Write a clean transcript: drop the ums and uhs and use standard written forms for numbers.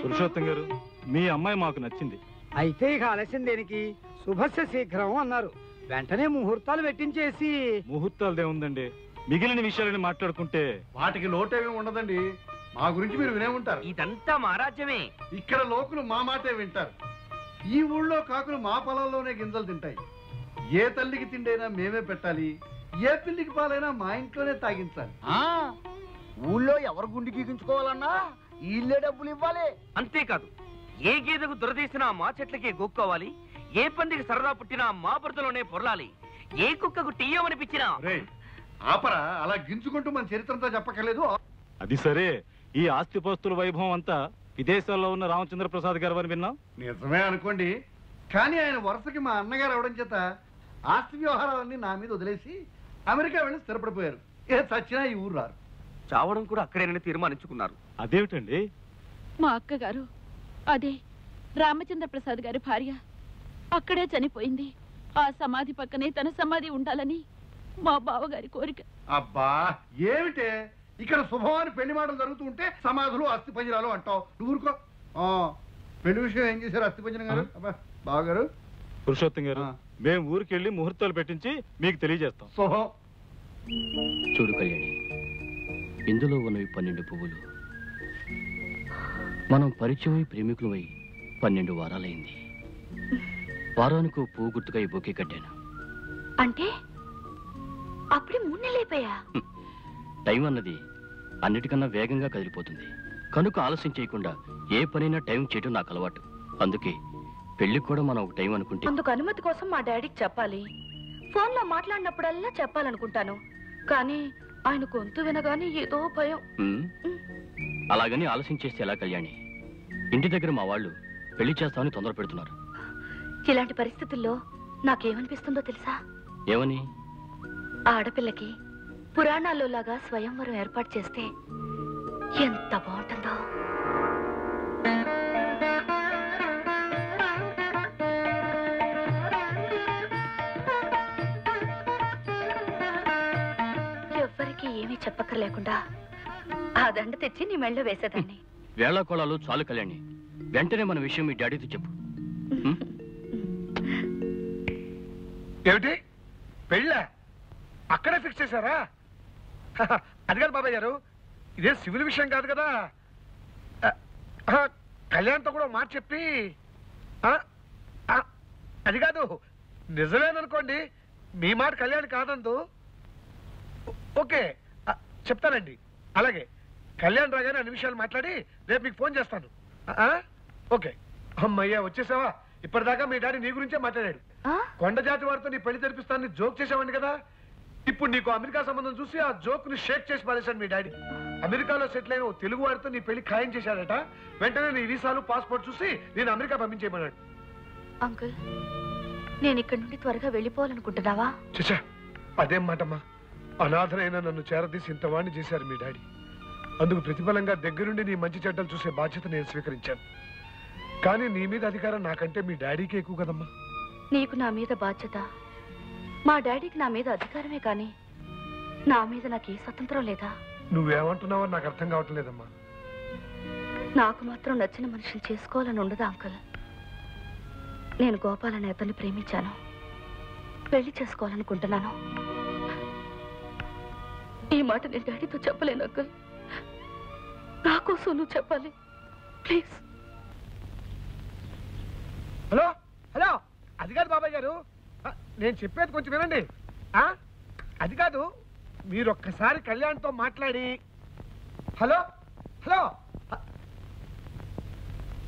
పురుషోత్తం గారు, మీ అమ్మాయి మాకు నచ్చింది. అయితే ఇక ఆలస్యం దేనికి? శుభస్య శీఘ్రం అన్నారు. వెంటనే ముహూర్తాలు పెట్టించేసి. ముహూర్తాలు దేవుందండి, మిగిలిన విషయాలని మాట్లాడుకుంటే. వాటికి లోటేమీ ఉండదండి. మా గురించి మీరు వినే ఉంటారు. ఇదంతా మా రాజ్యమే. ఇక్కడ లోకులు మా మాటే వింటారు. ఈ ఊళ్ళో కాకులు మా పొలంలోనే గింజలు తింటాయి. ఏ తల్లికి తిండైనా మేమే పెట్టాలి, ఏ పిల్లికి పాలైనా మా ఇంట్లోనే తాగించాలి. ఊళ్ళో ఎవరు గుండి గీగించుకోవాలన్నా వీళ్ళే డబ్బులు ఇవ్వాలి. అంతేకాదు, ఏ గేదెకు దురదీసినా మా చెట్లకే గోక్కోవాలి, ఏ పందికి సరదా పుట్టినా మా బురదలోనే పొరలాలి, ఏ కుక్కకు టీయమనిపించినా. ఆపరా, అలా గించుకుంటూ మన చరిత్రంతో చెప్పక్కర్లేదు. అది సరే, ఈ ఆస్తిపోస్తుల వైభవం అంతా విదేశాల్లో ఉన్న రామచంద్ర ప్రసాద్ గారు అని విన్నాం. నిజమే అనుకోండి, కానీ ఆయన వరుసకి మా అన్నగారు అవడం చేత ఆస్తి వ్యవహారాలన్నీ నా మీద వదిలేసి అమెరికా వెళ్ళి స్థిరపడిపోయారు. ఏ చచ్చినా ఈ ఊరు రారు. చావడం కూడా అక్కడేనని తీర్మానించుకున్నారు. అదేమిటండి? మా అక్కగారు, అదే రామచంద్ర ప్రసాద్ గారి భార్య, అక్కడే చనిపోయింది. ఆ సమాధి పక్కనే తన సమాధి ఉండాలని మా బావగారి కోరిక. అబ్బా ఏమిటే, ఇక్కడ శుభవాని పెళ్లి మాటలు జరుగుతూ ఉంటే సమాధులు అస్థి పంజరాలు అంటావు. నువ్వు ఊరుకో. పెళ్లి విషయం ఏం చేశారు అస్థి పంజరం గారు? అబ్బా బావగారు. పురుషోత్తం గారు, మేము ఊరికెళ్ళి ముహూర్తాలు పెట్టించి మీకు తెలియజేస్తాం. శుభం. చూడు కళ్యాణి, ఇందులో ఉన్నవి 12 పువ్వులు. మనం పరిచయమై ప్రేమికులమై 12 వారాలైంది. వారానికి పువ్వు గుర్తుగా ఈ బొకే కట్టాను. అంటే అప్పుడే 3 నెలలైపోయా? టైం అన్నది అన్నిటికన్నా వేగంగా కదిలిపోతుంది. కనుక ఆలస్యం చేయకుండా ఏ పనైనా టైం చేయడం నాకు అలవాటు. అందుకే పెళ్లికి కూడా మనం ఒక టైం అనుకుంటే. అందుకు అనుమతి కోసం మా డాడీకి చెప్పాలి. ఫోన్లో మాట్లాడినప్పుడల్లా చెప్పాలనుకుంటాను, కానీ ఆయన గొంతు వినగానే ఏదో భయం. అలాగని ఆలస్యం చేస్తే ఎలా కళ్యాణి? ఇంటి దగ్గర మా వాళ్ళు పెళ్లి చేస్తామని తొందర పెడుతున్నారు. ఇలాంటి పరిస్థితుల్లో నాకేమనిపిస్తుందో తెలుసా? ఏమని? ఆడపిల్లకి పురాణాల్లో లాగా స్వయంవరం ఏర్పాటు చేస్తే ఎంత బాగుంటుందో. ఎవ్వరికి ఏమీ చెప్పక్కర్లేకుండా ఆ దండ తెచ్చి నీ మెళ్ళో వేసేదాన్ని. వేళాకోళాలు చాలు కళ్యాణి, వెంటనే మన విషయం మీ డాడీతో చెప్పు. ఏమిటి పెళ్ళ అక్కడే ఫిక్స్ చేశారా? అది కాదు బాబాయ్ గారు, ఇదే సివిల్ విషయం కాదు కదా. కళ్యాణ్తో కూడా మాట చెప్పి. అది కాదు, నిజమేననుకోండి, మీ మాట కళ్యాణ్ కాదందు. ఓకే చెప్తానండి. అలాగే కళ్యాణ్ రాగానే అన్ని విషయాలు మాట్లాడి రేపు మీకు ఫోన్ చేస్తాను. ఓకే. అమ్మయ్యా వచ్చేసావా? ఇప్పటిదాకా మీ డాడీ నీ గురించే మాట్లాడాడు. కొండ జాతి వారితో నీ పెళ్లి తెరిపిస్తానని జోక్ చేసావండి కదా. ఇప్పుడు నీకు అమెరికా సంబంధం చూసి ఆ జోక్ ని షేక్ చేసి పారేశాడు మీ డాడీ. అమెరికాలో సెటిల్ అయిన తెలుగు వారితో నీ పెళ్లి ఖాయం చేశాడట. వెంటనే నీ వీసాలు పాస్పోర్ట్ చూసి నేను అమెరికా పంపించేయమన్నాడు. అంకుల్, నేను ఇక్కడి నుండి త్వరగా వెళ్ళిపోవాలనుకుంటున్నావా? చచ్చా, అదేం మాటమ్మా. అనాథనైనా నన్ను చేరదీసి ఇంతవాణ్ణి చేశారు మీ డాడీ. అందుకు ప్రతిఫలంగా దగ్గరుండి నీ మంచి చెడ్డలు చూసే బాధ్యత నేను స్వీకరించాను. కానీ నీ మీద అధికారం నాకంటే మీ డాడీకి ఎక్కువ కదమ్మా. నీకు నా మీద బాధ్యత, మా డాడీకి నా మీద అధికారమే, కానీ నా మీద నాకు ఏ స్వతంత్రం లేదా? నువ్వేమంటున్నావో నాకు అర్థం కావటం లేదమ్మా. నాకు మాత్రం నచ్చిన మనిషిని చేసుకోవాలని ఉండదా అంకుల్? నేను గోపాల్ అనే అతన్ని ప్రేమించాను, పెళ్లి చేసుకోవాలనుకుంటున్నాను. ఈ మాట నేను డాడీతో చెప్పలేను అంకుల్. నా కోసం నువ్వు చెప్పాలి ప్లీజ్. హలో హలో, అది కాదు బాబాయ్ గారు, నేను చెప్పేది కొంచెం వినండి. అది కాదు, మీరు ఒక్కసారి కళ్యాణ్తో మాట్లాడి. Hello hello